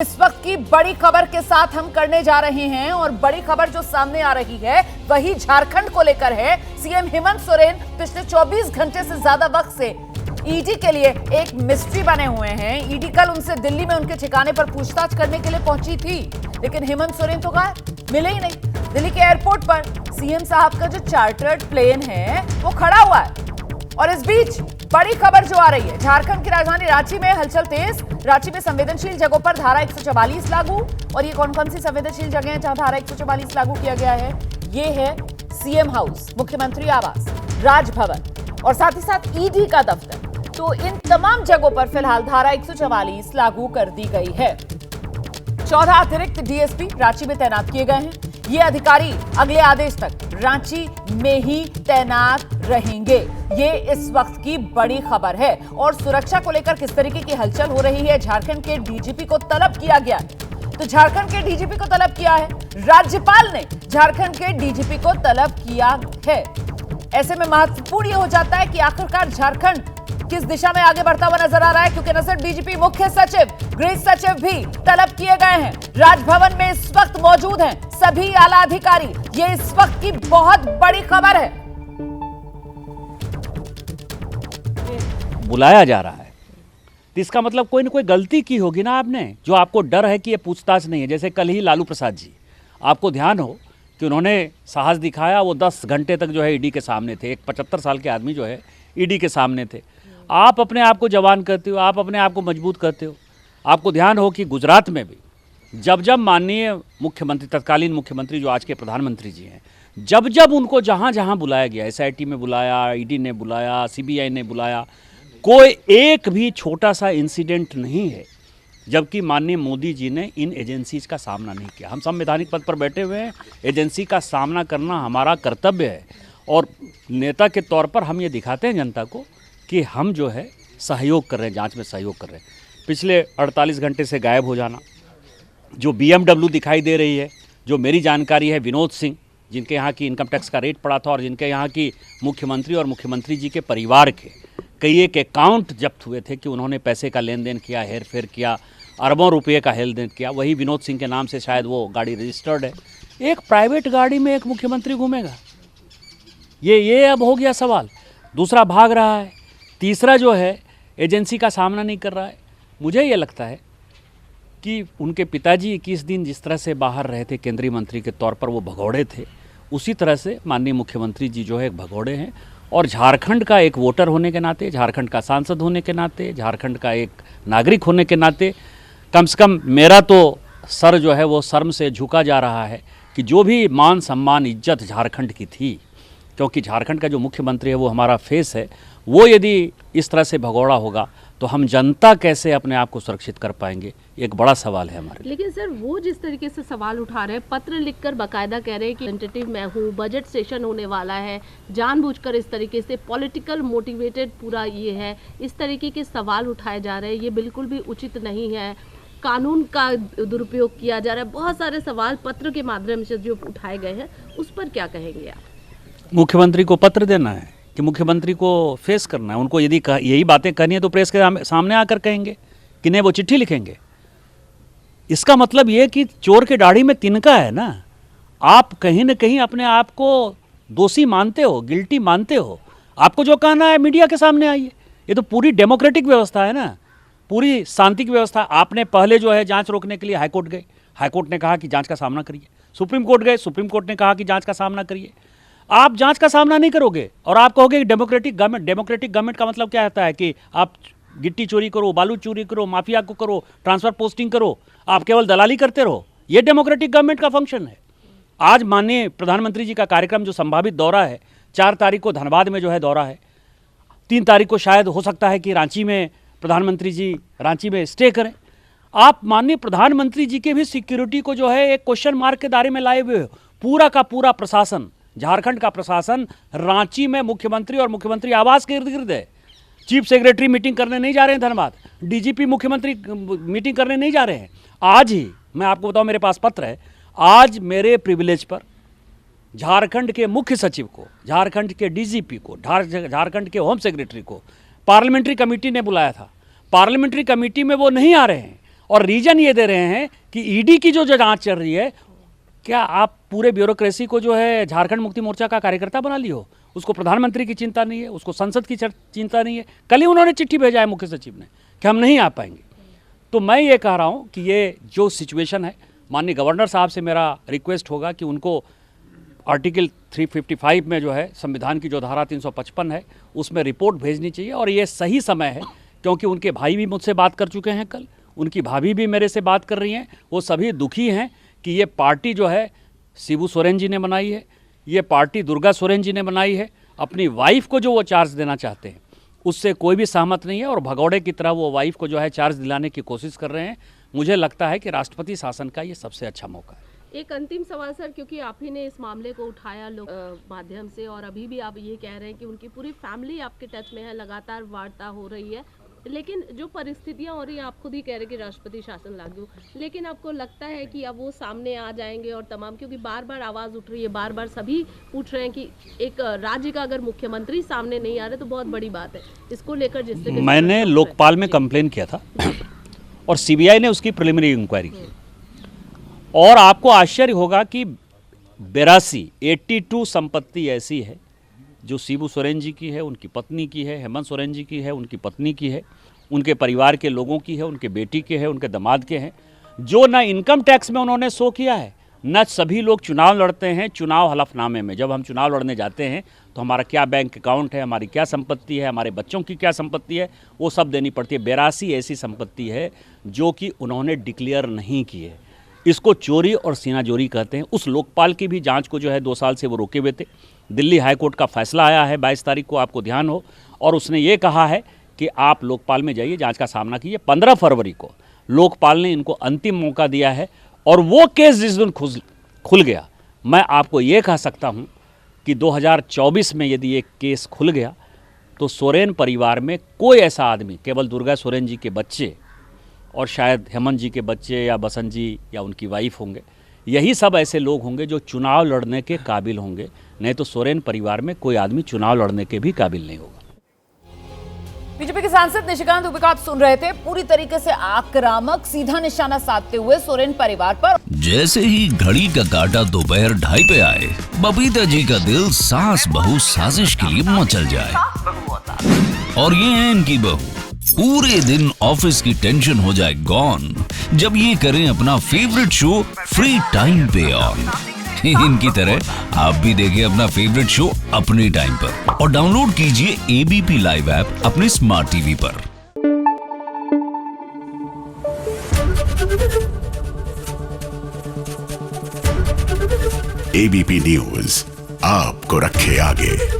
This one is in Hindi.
इस वक्त की बड़ी खबर के साथ हम करने जा रहे हैं और बड़ी खबर जो सामने आ रही है वही झारखंड को लेकर है। सीएम हेमंत सोरेन पिछले 24 घंटे से ज्यादा वक्त से ईडी के लिए एक मिस्ट्री बने हुए हैं। ईडी कल उनसे दिल्ली में उनके ठिकाने पर पूछताछ करने के लिए पहुंची थी, लेकिन हेमंत सोरेन तो गायब, मिले ही नहीं। दिल्ली के एयरपोर्ट पर सीएम साहब का जो चार्टर्ड प्लेन है वो खड़ा हुआ है और इस बीच बड़ी खबर जो आ रही है, झारखंड की राजधानी रांची में हलचल तेज। रांची में संवेदनशील जगहों पर धारा 144 लागू। और ये कौन कौन सी संवेदनशील जगह है जहां धारा 144 लागू किया गया है? ये है सीएम हाउस, मुख्यमंत्री आवास, राजभवन और साथ ही साथ ईडी का दफ्तर। तो इन तमाम जगहों पर फिलहाल धारा 144 लागू कर दी गई है। 14 अतिरिक्त डीएसपी रांची में तैनात किए गए हैं। ये अधिकारी अगले आदेश तक रांची में ही तैनात रहेंगे। ये इस वक्त की बड़ी खबर है। और सुरक्षा को लेकर किस तरीके की हलचल हो रही है, झारखंड के डीजीपी को तलब किया गया। तो झारखंड के डीजीपी को तलब किया है, राज्यपाल ने झारखंड के डीजीपी को तलब किया है। ऐसे में महत्वपूर्ण ये हो जाता है कि आखिरकार झारखंड किस दिशा में आगे बढ़ता हुआ नजर आ रहा है, क्योंकि नजर डीजीपी, मुख्य सचिव, गृह सचिव भी तलब किए गए हैं। राजभवन में इस वक्त मौजूद हैं सभी आला अधिकारी। ये इस वक्त की बहुत बड़ी खबर है। बुलाया जा रहा है तो इसका मतलब कोई ना कोई गलती की होगी ना आपने, जो आपको डर है कि ये पूछताछ नहीं है। जैसे कल ही लालू प्रसाद जी, आपको ध्यान हो कि उन्होंने साहस दिखाया, वो 10 घंटे तक जो है ईडी के सामने थे। एक 75 साल के आदमी जो है ईडी के सामने थे। आप अपने आप को जवान करते हो, आप अपने आप को मजबूत करते हो। आपको ध्यान हो कि गुजरात में भी जब जब माननीय मुख्यमंत्री, तत्कालीन मुख्यमंत्री जो आज के प्रधानमंत्री जी हैं, जब जब उनको जहाँ जहाँ बुलाया गया, एसआईटी में बुलाया, ईडी ने बुलाया, सीबीआई ने बुलाया, कोई एक भी छोटा सा इंसिडेंट नहीं है जबकि माननीय मोदी जी ने इन एजेंसीज का सामना नहीं किया। हम संवैधानिक पद पर बैठे हुए हैं, एजेंसी का सामना करना हमारा कर्तव्य है और नेता के तौर पर हम ये दिखाते हैं जनता को कि हम जो है सहयोग कर रहे हैं, जांच में सहयोग कर रहे हैं। पिछले 48 घंटे से गायब हो जाना, जो BMW दिखाई दे रही है, जो मेरी जानकारी है विनोद सिंह, जिनके यहाँ की इनकम टैक्स का रेट पड़ा था और जिनके यहाँ की मुख्यमंत्री और मुख्यमंत्री जी के परिवार के कई एक अकाउंट जब्त हुए थे कि उन्होंने पैसे का लेन देन किया, हेर फेर किया, अरबों रुपये का लेन देन किया। वही विनोद सिंह के नाम से शायद वो गाड़ी रजिस्टर्ड है। एक प्राइवेट गाड़ी में एक मुख्यमंत्री घूमेगा, ये अब हो गया सवाल। दूसरा भाग रहा है, तीसरा जो है एजेंसी का सामना नहीं कर रहा है। मुझे ये लगता है कि उनके पिताजी 21 दिन जिस तरह से बाहर रहे थे केंद्रीय मंत्री के तौर पर, वो भगोड़े थे, उसी तरह से माननीय मुख्यमंत्री जी जो है एक भगोड़े हैं। और झारखंड का एक वोटर होने के नाते, झारखंड का सांसद होने के नाते, झारखंड का एक नागरिक होने के नाते, कम से कम मेरा तो सर जो है वो शर्म से झुका जा रहा है कि जो भी मान सम्मान इज्जत झारखंड की थी, क्योंकि झारखंड का जो मुख्यमंत्री है वो हमारा फेस है, वो यदि इस तरह से भगोड़ा होगा तो हम जनता कैसे अपने आप को सुरक्षित कर पाएंगे, एक बड़ा सवाल है हमारे। लेकिन सर, वो जिस तरीके से सवाल उठा रहे हैं, पत्र लिखकर बाकायदा कह रहे हैं कि टेंटेटिव मैं हूँ, बजट सेशन होने वाला है, जानबूझकर इस तरीके से पॉलिटिकल मोटिवेटेड पूरा ये है, इस तरीके के सवाल उठाए जा रहे हैं, ये बिल्कुल भी उचित नहीं है, कानून का दुरुपयोग किया जा रहा है। बहुत सारे सवाल पत्र के माध्यम से जो उठाए गए हैं, उस पर क्या कहेंगे आप? मुख्यमंत्री को पत्र देना है कि मुख्यमंत्री को फेस करना है। उनको यदि यही बातें करनी है तो प्रेस के सामने आकर कहेंगे कि नहीं, वो चिट्ठी लिखेंगे। इसका मतलब ये कि चोर के दाढ़ी में तिनका है ना। आप कहीं ना कहीं अपने आप को दोषी मानते हो, गिल्टी मानते हो। आपको जो कहना है मीडिया के सामने आइए। ये तो पूरी डेमोक्रेटिक व्यवस्था है ना, पूरी शांति की व्यवस्था। आपने पहले जो है जांच रोकने के लिए हाईकोर्ट गए, हाईकोर्ट ने कहा कि जांच का सामना करिए। सुप्रीम कोर्ट गए, सुप्रीम कोर्ट ने कहा कि जांच का सामना करिए। आप जांच का सामना नहीं करोगे और आप कहोगे डेमोक्रेटिक गवर्नमेंट। डेमोक्रेटिक गवर्नमेंट का मतलब क्या होता है कि आप गिट्टी चोरी करो, बालू चोरी करो, माफिया को करो, ट्रांसफर पोस्टिंग करो, आप केवल दलाली करते रहो। ये डेमोक्रेटिक गवर्नमेंट का फंक्शन है। आज माननीय प्रधानमंत्री जी का कार्यक्रम जो संभावित दौरा है, 4 तारीख को धनबाद में जो है दौरा है, 3 तारीख को शायद हो सकता है कि रांची में प्रधानमंत्री जी रांची में स्टे करें। आप माननीय प्रधानमंत्री जी के भी सिक्योरिटी को जो है एक क्वेश्चन मार्क के दायरे में लाए हुए हो। पूरा का पूरा प्रशासन, झारखंड का प्रशासन रांची में मुख्यमंत्री और मुख्यमंत्री आवास के इर्द गिर्द है। चीफ सेक्रेटरी मीटिंग करने नहीं जा रहे हैं धनबाद, डीजीपी मुख्यमंत्री मीटिंग करने नहीं जा रहे हैं। आज ही मैं आपको बताऊं, मेरे पास पत्र है, आज मेरे प्रिविलेज पर झारखंड के मुख्य सचिव को, झारखंड के डीजीपी को, झारखंड के होम सेक्रेटरी को पार्लियामेंट्री कमेटी ने बुलाया था। पार्लियामेंट्री कमेटी में वो नहीं आ रहे हैं और रीजन ये दे रहे हैं कि ईडी की जो जांच चल रही है, क्या आप पूरे ब्यूरोक्रेसी को जो है झारखंड मुक्ति मोर्चा का कार्यकर्ता बना ली हो? उसको प्रधानमंत्री की चिंता नहीं है, उसको संसद की चिंता नहीं है। कल ही उन्होंने चिट्ठी भेजा है मुख्य सचिव ने कि हम नहीं आ पाएंगे। तो मैं ये कह रहा हूँ कि ये जो सिचुएशन है, माननीय गवर्नर साहब से मेरा रिक्वेस्ट होगा कि उनको आर्टिकल 355 में जो है संविधान की जो धारा 355 है उसमें रिपोर्ट भेजनी चाहिए। और ये सही समय है क्योंकि उनके भाई भी मुझसे बात कर चुके हैं, कल उनकी भाभी भी मेरे से बात कर रही हैं। वो सभी दुखी हैं कि ये पार्टी जो है शिबू सोरेन जी ने बनाई है, ये पार्टी दुर्गा सोरेन जी ने बनाई है। अपनी वाइफ को जो वो चार्ज देना चाहते हैं उससे कोई भी सहमत नहीं है और भगौड़े की तरह वो वाइफ को जो है चार्ज दिलाने की कोशिश कर रहे हैं। मुझे लगता है कि राष्ट्रपति शासन का ये सबसे अच्छा मौका है। एक अंतिम सवाल सर, क्योंकि आप ही ने इस मामले को उठाया लोग माध्यम से और अभी भी आप ये कह रहे हैं कि उनकी पूरी फैमिली आपके टच में है, लगातार वार्ता हो रही है, लेकिन जो परिस्थितियां हो रही हैं, आप खुद ही कह रहे हैं कि राष्ट्रपति शासन लागू, लेकिन आपको लगता है कि अब वो सामने आ जाएंगे और तमाम, क्योंकि बार बार आवाज़ उठ रही है, बार बार सभी पूछ रहे हैं कि एक राज्य का अगर मुख्यमंत्री सामने नहीं आ रहे तो बहुत बड़ी बात है। इसको लेकर जिससे मैंने लोकपाल में कंप्लेन किया था और सीबीआई ने उसकी प्रिलिमिनरी इंक्वायरी की और आपको आश्चर्य होगा कि 82 संपत्ति ऐसी है जो शिबू सोरेन जी की है, उनकी पत्नी की है, हेमंत सोरेन जी की है, उनकी पत्नी की है, उनके परिवार के लोगों की है, उनके बेटी के है, उनके दामाद के हैं, जो न इनकम टैक्स में उन्होंने शो किया है, न सभी लोग चुनाव लड़ते हैं। चुनाव हलफनामे में जब हम चुनाव लड़ने जाते हैं तो हमारा क्या बैंक अकाउंट है, हमारी क्या संपत्ति है, हमारे बच्चों की क्या संपत्ति है, वो सब देनी पड़ती है। 82 ऐसी संपत्ति है जो कि उन्होंने डिक्लेयर नहीं की है। इसको चोरी और सीनाजोरी कहते हैं। उस लोकपाल की भी जांच को जो है 2 साल से वो रोके हुए थे। दिल्ली हाईकोर्ट का फैसला आया है 22 तारीख को, आपको ध्यान हो, और उसने ये कहा है कि आप लोकपाल में जाइए, जांच का सामना कीजिए। 15 फरवरी को लोकपाल ने इनको अंतिम मौका दिया है और वो केस जिस दिन खुल गया, मैं आपको ये कह सकता हूँ कि 2024 में यदि एक केस खुल गया तो सोरेन परिवार में कोई ऐसा आदमी, केवल दुर्गा सोरेन जी के बच्चे और शायद हेमंत जी के बच्चे या बसंत जी या उनकी वाइफ होंगे, यही सब ऐसे लोग होंगे जो चुनाव लड़ने के काबिल होंगे। नहीं तो सोरेन परिवार में कोई आदमी चुनाव लड़ने के भी काबिल नहीं होगा। बीजेपी के सांसद निशिकांत दुबे आप सुन रहे थे, पूरी तरीके से आक्रामक सीधा निशाना साधते हुए सोरेन परिवार पर। जैसे ही घड़ी का काटा दोपहर 2:30 पे आए, बबीता जी का दिल सास बहू साजिश के लिए मचल जाए। और ये है इनकी बहू, पूरे दिन ऑफिस की टेंशन हो जाए गॉन जब ये करें अपना फेवरेट शो फ्री टाइम पे ऑन। इनकी तरह आप भी देखें अपना फेवरेट शो अपने टाइम पर और डाउनलोड कीजिए एबीपी लाइव ऐप अपने स्मार्ट टीवी पर। एबीपी न्यूज आपको रखे आगे।